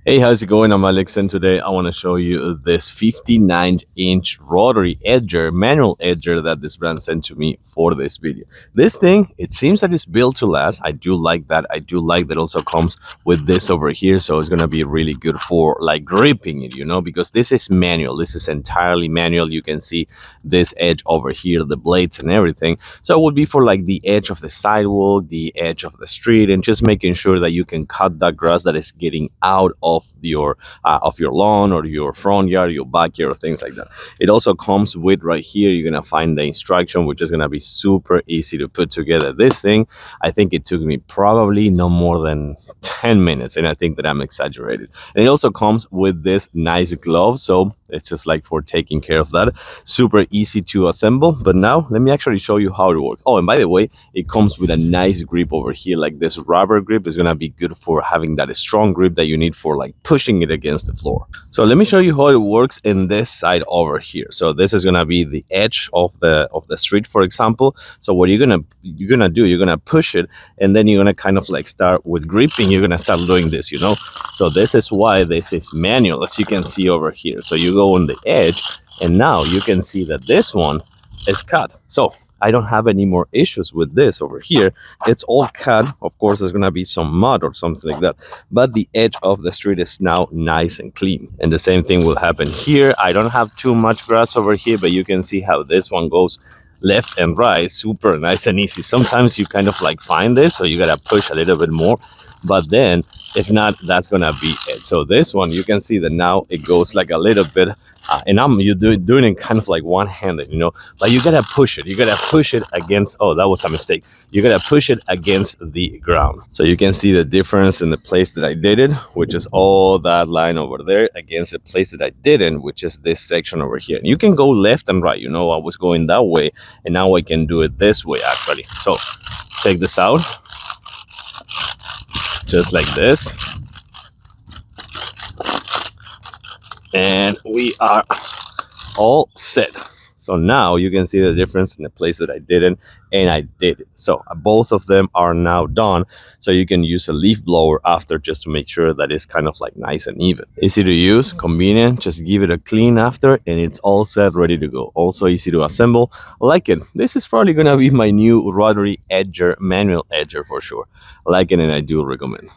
Hey, how's it going? I'm Alex, and today I want to show you this 59-inch rotary edger, manual edger that this brand sent to me for this video. This thing, it seems that it's built to last. I do like that. I do like that it also comes with this over here, so it's going to be really good for like gripping it, because this is manual. This is entirely manual. You can see this edge over here, the blades and everything. So it would be for like the edge of the sidewalk, the edge of the street, and just making sure that you can cut that grass that is getting out of your lawn or your front yard, your backyard, or things like that. It also comes with right here. You're gonna find the instruction, which is gonna be super easy to put together. This thing, I think it took me probably no more than 10 minutes, and I think that I'm exaggerated. And it also comes with this nice glove, so it's just like for taking care of that. Super easy to assemble. But now let me actually show you how it works. Oh, and by the way, it comes with a nice grip over here. Like this rubber grip is gonna be good for having that strong grip that you need for like pushing it against the floor. So let me show you how it works in this side over here. So this is gonna be the edge of the street, for example. So what you're gonna push it, and then you're gonna kind of like start with gripping. You're gonna start doing this, So this is why this is manual, as you can see over here. So you go on the edge, and now you can see that this one is cut. So I don't have any more issues with this over here. It's all cut. Of course, there's gonna be some mud or something like that, but the edge of the street is now nice and clean. And the same thing will happen here. I don't have too much grass over here, but you can see how this one goes left and right, super nice and easy. Sometimes you kind of like find this, so you gotta push a little bit more, but then if not, that's gonna be it. So this one, you can see that now it goes like a little bit, and doing it kind of like one-handed, but you gotta push it. You gotta push it against, oh, that was a mistake. You gotta push it against the ground. So you can see the difference in the place that I did it, which is all that line over there, against the place that I didn't, which is this section over here. And you can go left and right. I was going that way, and now I can do it this way actually. So check this out, just like this, and we are all set. So now you can see the difference in the place that I didn't and I did it. So both of them are now done. So you can use a leaf blower after, just to make sure that it's kind of like nice and even. Easy to use, convenient. Just give it a clean after, and it's all set, ready to go. Also easy to assemble. I like it. This is probably gonna be my new rotary edger, manual edger for sure. I like it, and I do recommend.